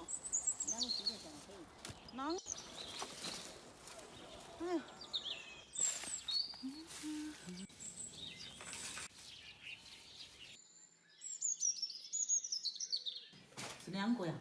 哟，2个鸡蛋这样可以。啷？哎呀！是2个呀。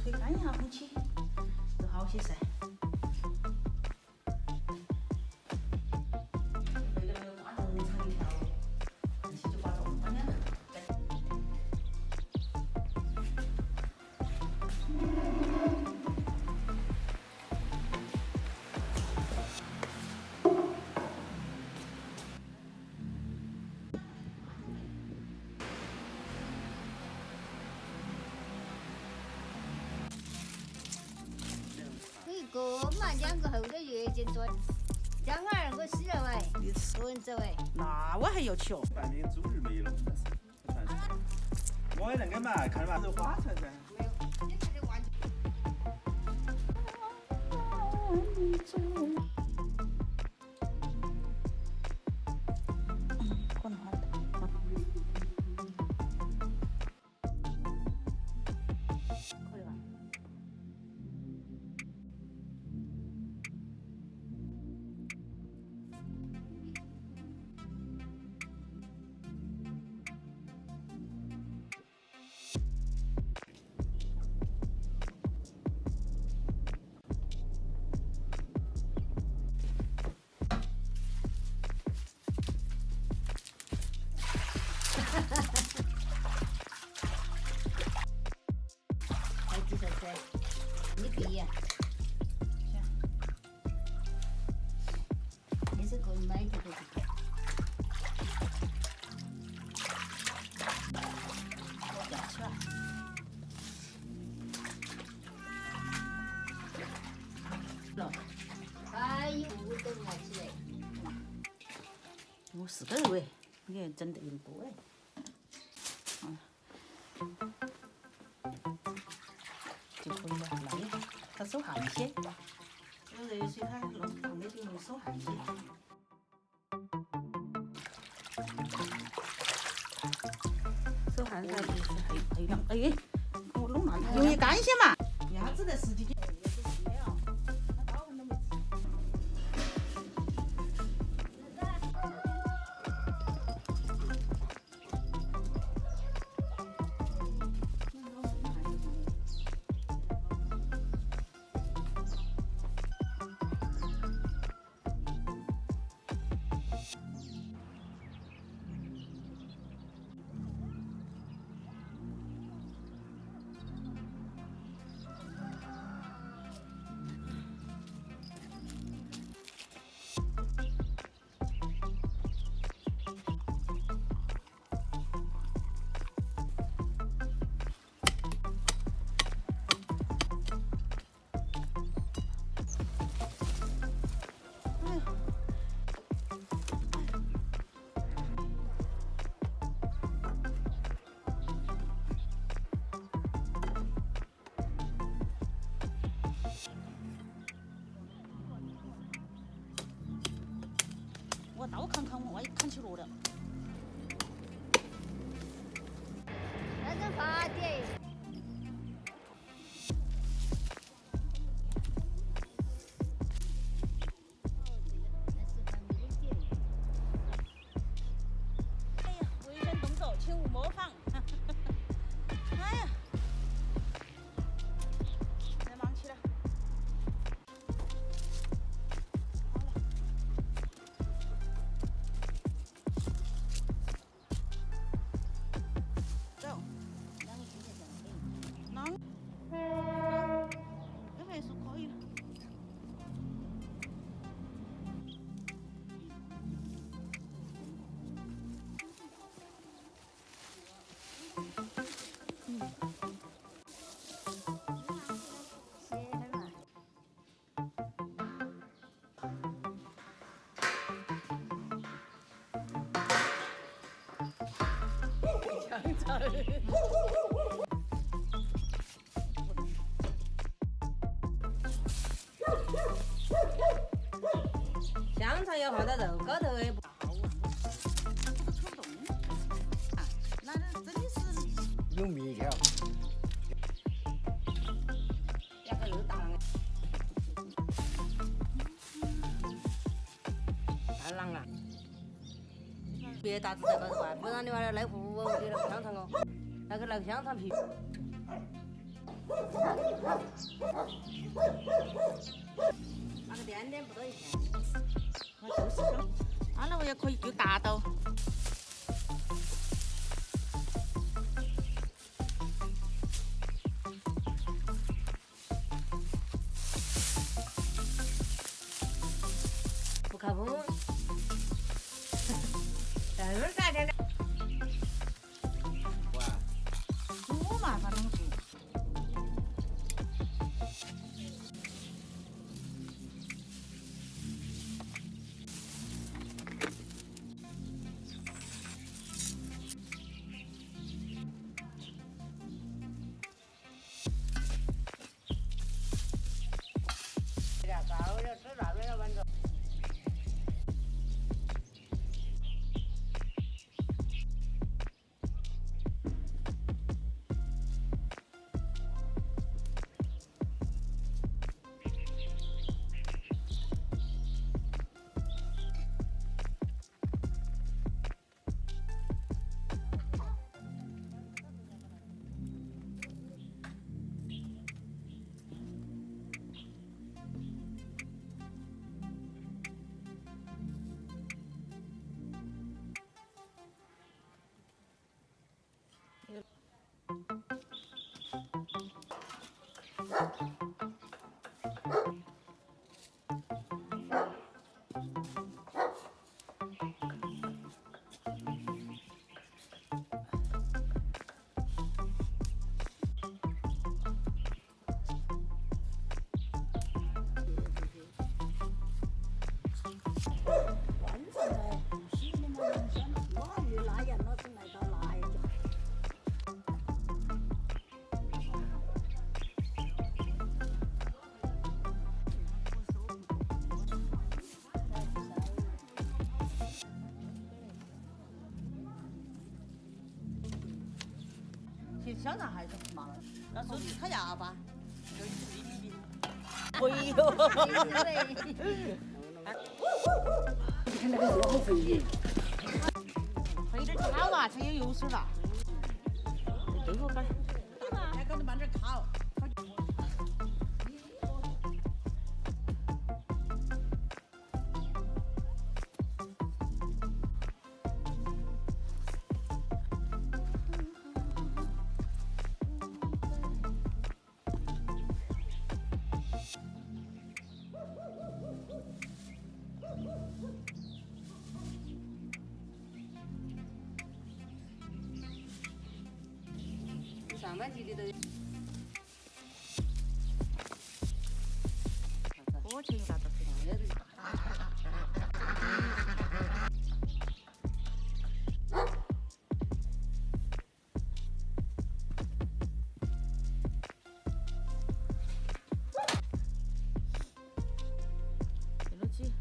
吹干一下空气，就好些噻。那个挂中长一条，看起就挂中了呢。个嘛，2个后头月经多，张儿我死了喂，你吃个人走喂。那我还要去哦。半年猪日没了，但是我也那个嘛，看嘛是花菜噻。没有，你看这完全。可能好大。可以吧？还几说噻？你可以呀。你是个人买的不是？我吊起来。了，哎呦，我都拿起来。我4个肉哎，你看整得有点多哎。就可以了，那也它手汗些，有热水它弄放的就容易手汗些。手汗它就是还有2，哎，我弄烂它，容易干些嘛。鸭子在10几斤。我刀砍砍，万一砍起落了。那是发点。哎呀，危险动作，请勿模仿。哎呀，再忙起来。走。啷？这还是可以的。香肠要放到肉高头的。冲动啊！那真的是有米条。要个肉大的。太狼了！别大子在高头啊，不然你娃儿来糊我的那个香肠哦，那个香肠皮。那个点点不多一钱。那就是香，那我也可以就达到。不靠谱。在那儿干点的。哇，煮嘛，反正煮。早了吃辣面了，晚上。其实香肠还是很麻的，那手里卡牙巴，就是碎冰冰。哎呦！你看那个肉好肥耶！配点烤啊，才有油水吧。对口感。还搞得慢点烤。上半季的都有。我去拿到对不起。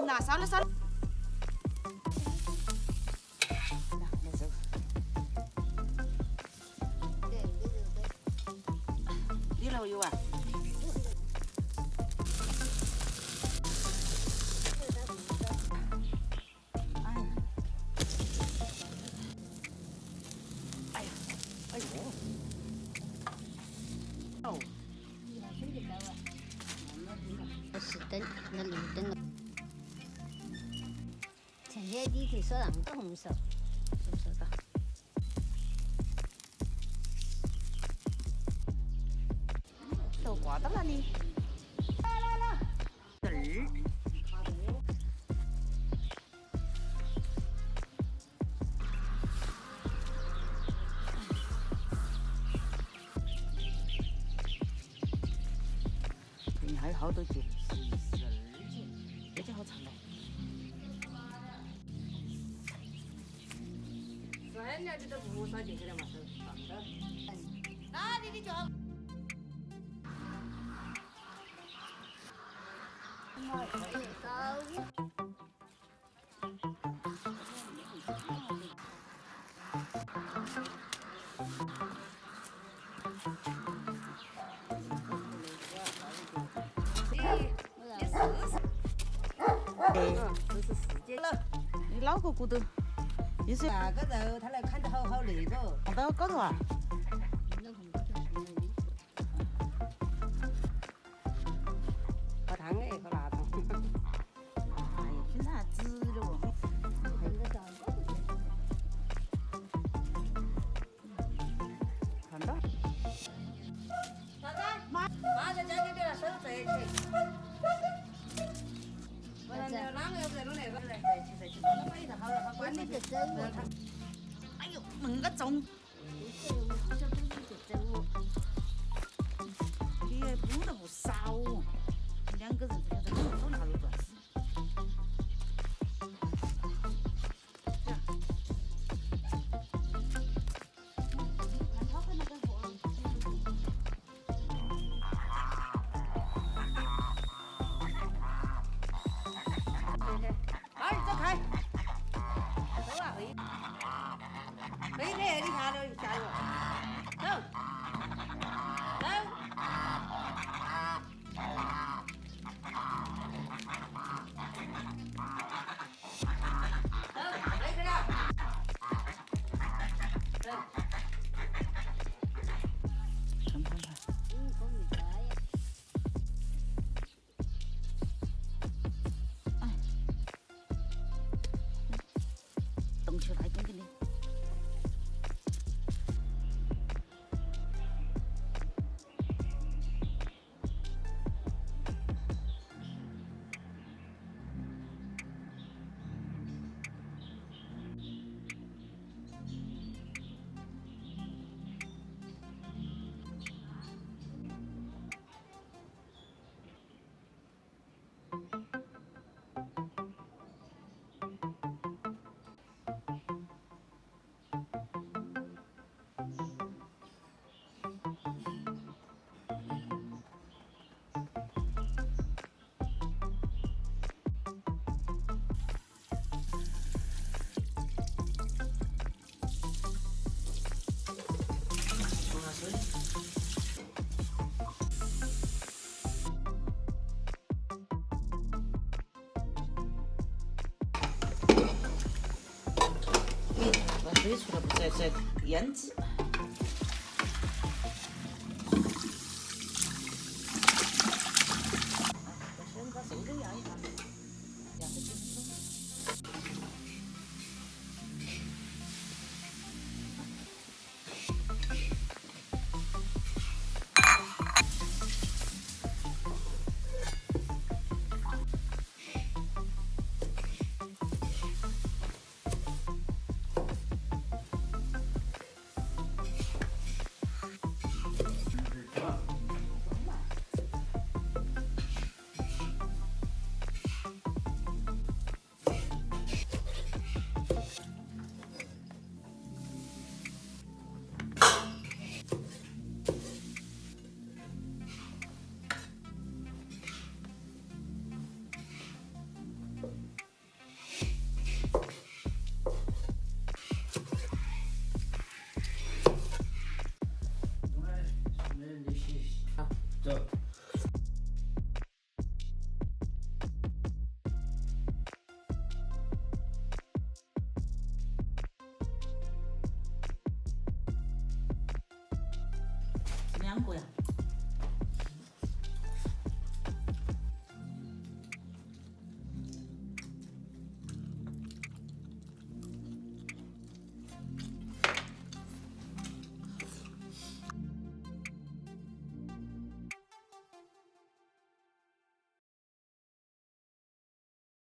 呐，烧了烧了。来走。你那有啊？哎呀，哎呦！哦。那是灯，那绿灯了。前天你去说让个红手，红手到。都挂到哪里？来。这儿。你还有好多节？12节，这节好长哦。3年的都不少进去了嘛，都。哪里的就好。高一。这是4节了。你脑壳骨头，意思那个肉它来砍得好那个。放到高头啊？喝汤哎，喝辣汤。哎呀，经常直的哦。看到。啥子？马上交给别人收税去。不然就啷个又不在弄那个来？再去，那买一套好管理去。哎呦，恁个重！你也补了不少哦，2个人这样子都拿了钻石。走开！走啊，飞天，你下来，走。动起来，动给你。把水出来不再腌制。先把瘦肉压一下，压个几分钟。两个呀。